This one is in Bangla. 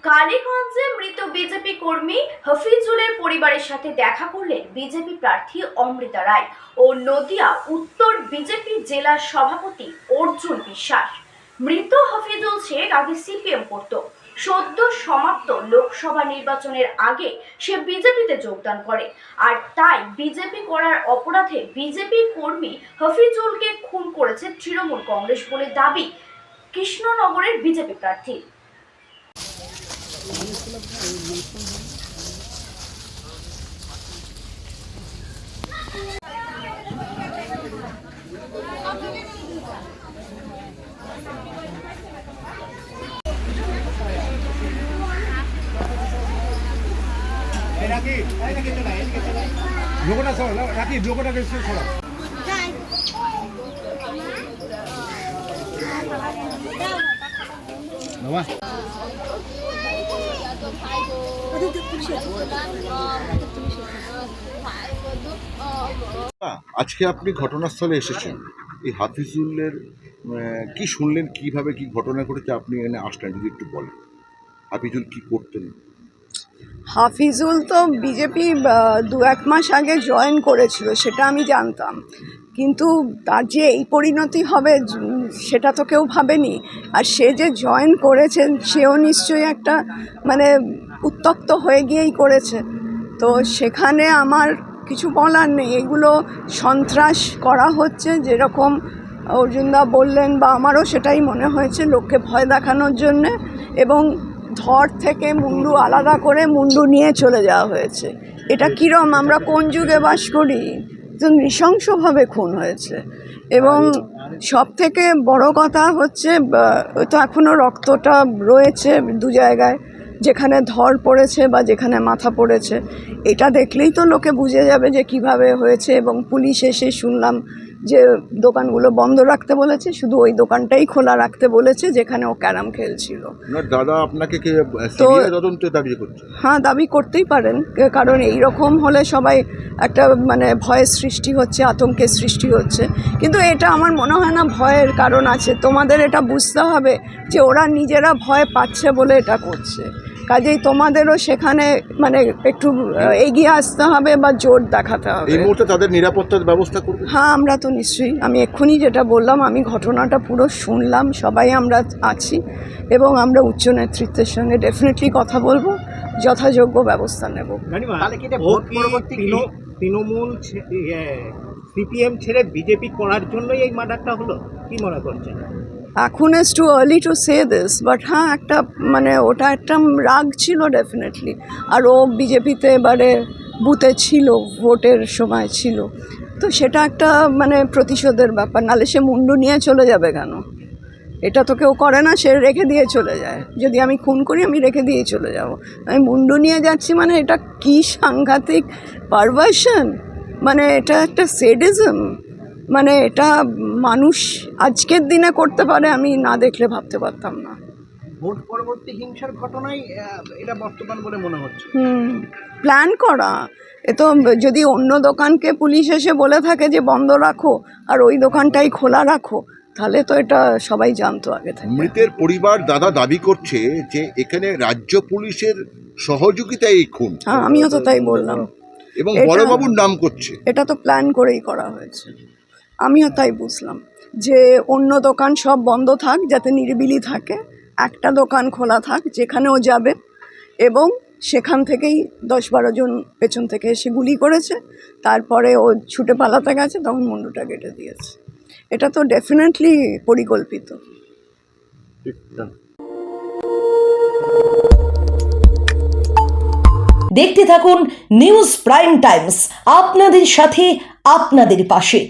কালীগঞ্জে মৃত বিজেপি কর্মী হাফিজুলের পরিবারের সাথে দেখা করলেন বিজেপি প্রার্থী অমৃতা রায় ও নদিয়া উত্তর বিজেপি জেলার সভাপতি অর্জুন বিশ্বাস। মৃত হাফিজুল শেখ আগে সিপিএম করত। সদ্য সমাপ্ত লোকসভা নির্বাচনের আগে সে বিজেপিতে যোগদান করে, আর তাই বিজেপি করার অপরাধে বিজেপি কর্মী হাফিজুলকে খুন করেছে তৃণমূল কংগ্রেস বলে দাবি কৃষ্ণনগরের বিজেপি প্রার্থী। আজকে আপনি ঘটনাস্থলে এসেছেন, এই হাফিজুলের কি শুনলেন, কিভাবে কি ঘটনা ঘটেছে, আপনি এখানে আসলেন যদি একটু বলেন। হাফিজুল কি করতেন? হাফিজুল তো বিজেপি 2-1 মাস আগে জয়েন করেছিল, সেটা আমি জানতাম, কিন্তু তার যে এই পরিণতি হবে সেটা তো কেউ ভাবেনি। আর সে যে জয়েন করেছেন সেও নিশ্চয়ই একটা মানে উত্তক্ত হয়ে গিয়েই করেছে। তো সেখানে আমার কিছু বলার নেই, এগুলো সন্ত্রাস করা হচ্ছে, যেরকম অর্জুনদা বললেন বা আমারও সেটাই মনে হয়েছে, লোককে ভয় দেখানোর জন্যে, এবং ধর থেকে মুন্ডু আলাদা করে মুন্ডু নিয়ে চলে যাওয়া হয়েছে। এটা কীরকম, আমরা কোন যুগে বাস করি? তো নৃশংসভাবে খুন হয়েছে। এবং সব থেকে বড় কথা হচ্ছে তো এখনও রক্তটা রয়েছে দু জায়গায়, যেখানে ধর পড়েছে বা যেখানে মাথা পড়েছে। এটা দেখলেই তো লোকে বুঝে যাবে যে কিভাবে হয়েছে। এবং পুলিশ এসে শুনলাম যে দোকানগুলো বন্ধ রাখতে বলেছে, শুধু ওই দোকানটাই খোলা রাখতে বলেছে যেখানে ও ক্যারাম খেলছিল। না দাদা, আপনাকে কি সিবিআই তদন্তে দাবি করছে? হ্যাঁ, দাবি করতেই পারেন, কারণ এই রকম হলে সবাই একটা মানে ভয়ের সৃষ্টি হচ্ছে, আতঙ্কের সৃষ্টি হচ্ছে। কিন্তু এটা আমার মনে হয় না ভয়ের কারণ আছে। তোমাদের এটা বুঝতে হবে যে ওরা নিজেরা ভয় পাচ্ছে বলে এটা করছে। কাজেই তোমাদেরও সেখানে মানে একটু এগিয়ে আসতে হবে বা জোর দেখাতে হবে। এই মুহূর্তে তাদের নিরাপত্তার ব্যবস্থা করবে? হ্যাঁ, আমরা তো নিশ্চয়ই, আমি এক্ষুনি যেটা বললাম, আমি ঘটনাটা পুরো শুনলাম, সবাই আমরা আছি এবং আমরা উচ্চ নেতৃত্বের সঙ্গে ডেফিনেটলি কথা বলবো, যথাযোগ্য ব্যবস্থা নেব। তৃণমূল সিপিএম ছেড়ে বিজেপি করার জন্যই এই মার্ডারটা হলো, কি মনে করছেন? এখন is too early to say this, but হ্যাঁ, একটা মানে ওটা একটা রাগ ছিল ডেফিনেটলি। আর ও বিজেপিতে এবারে বুথে ছিল, ভোটের সময় ছিল, তো সেটা একটা মানে প্রতিশোধের ব্যাপার। নাহলে সে মুন্ডু নিয়ে চলে যাবে কেন? এটা তো কেউ করে না, সে রেখে দিয়ে চলে যায়। যদি আমি খুন করি আমি রেখে দিয়ে চলে যাব, আমি মুন্ডু নিয়ে যাচ্ছি, মানে এটা কি সাংঘাতিক পারভার্সন, মানে এটা একটা সেডিজম। মানে এটা মানুষ আজকের দিনে করতে পারে, আমি না দেখলে ভাবতে পারতাম না। ভোট পরবর্তী হিংসার ঘটনাই এটা বর্তমান বলে মনে হচ্ছে। প্ল্যান করা। এ তো যদি অন্য দোকানকে পুলিশ এসে বলে থাকে যে বন্ধ রাখো আর ওই দোকানটাই খোলা রাখো, তাহলে তো এটা সবাই জানতো আগে থেকে। মৃতের পরিবার দাদা দাবি করছে যে এখানে রাজ্য পুলিশের সহযোগিতায় এই খুন। হ্যাঁ, আমিও তো তাই বললাম, এবং বড়বাবুর নাম করছে। এটা তো প্ল্যান করেই করা হয়েছে। আমিও তাই বুঝলাম যে অন্য দোকান সব বন্ধ থাক, যাতে নিরিবিলি থাকে, একটা দোকান খোলা থাক যেখানেও যাবে, এবং সেখান থেকেই 10-12 জন পেছন থেকে এসে গুলি করেছে। তারপরে ও ছুটে পালাতে গেছে, তখন মুন্ডুটা কেটে দিয়েছে। এটা তো ডেফিনেটলি পরিকল্পিত। দেখতে থাকুন নিউজ প্রাইম টাইমস, আপনাদের সাথে আপনাদের পাশে।